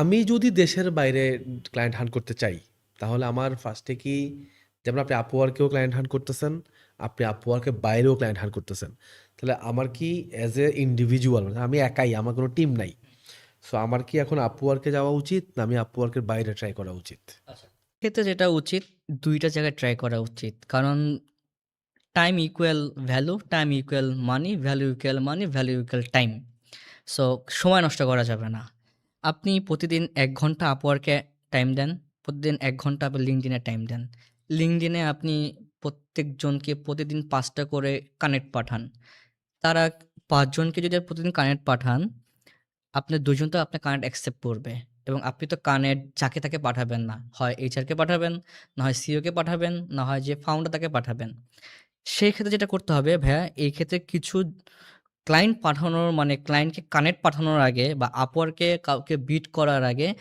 আমি যদি দেশের বাইরে ক্লায়েন্ট হান্ট করতে চাই, তাহলে আমার ফার্স্টে কি, যেমন আপনি আপওয়ার্কেও ক্লায়েন্ট হান্ট করতেছেন, আপনি আপওয়ার্কের বাইরেও ক্লায়েন্ট হান্ট করতেছেন। তাহলে আমার কি অ্যাজ এ ইন্ডিভিজুয়াল, আমি একাই, আমার কোনো টিম নাই। সো আমার কি এখন আপওয়ার্কে যাওয়া উচিত, না আমি আপওয়ার্কের বাইরে ট্রাই করা উচিত? আচ্ছা। ক্ষেত্রে যেটা উচিত ২ টা জায়গায় ট্রাই করা উচিত। কারণ time equal value, time equal money, value equal money, value equal time. So সময় নষ্ট করা যাবে না। আপনি প্রতিদিন ১ ঘন্টা Upwork এ টাইম দেন। প্রতিদিন ১ ঘন্টা আপনি LinkedIn এ টাইম দেন। LinkedIn এ আপনি প্রত্যেকজনকে প্রতিদিন ৫ টা করে কানেক্ট পাঠান। তারা ৫ জনকে যদি প্রতিদিন কানেক্ট পাঠান, আপনার ২ জন তো আপনার কানেক্ট অ্যাকসেপ্ট করবে এবং আপনি তো কানেক্ট যাকে তাকে পাঠাবেন না। হয় HR কে পাঠাবেন, না হয় CEO কে পাঠাবেন, না হয় যে ফাউন্ডার তাকে পাঠাবেন। সেই ক্ষেত্রে যেটা করতে হবে ভাইয়া, এই ক্ষেত্রে কিছু ক্লায়েন্ট পাঠানোর মানে ক্লায়েন্টকে কানেক্ট পাঠানোর আগে বা Upwork এ কাউকে বিট করার আগে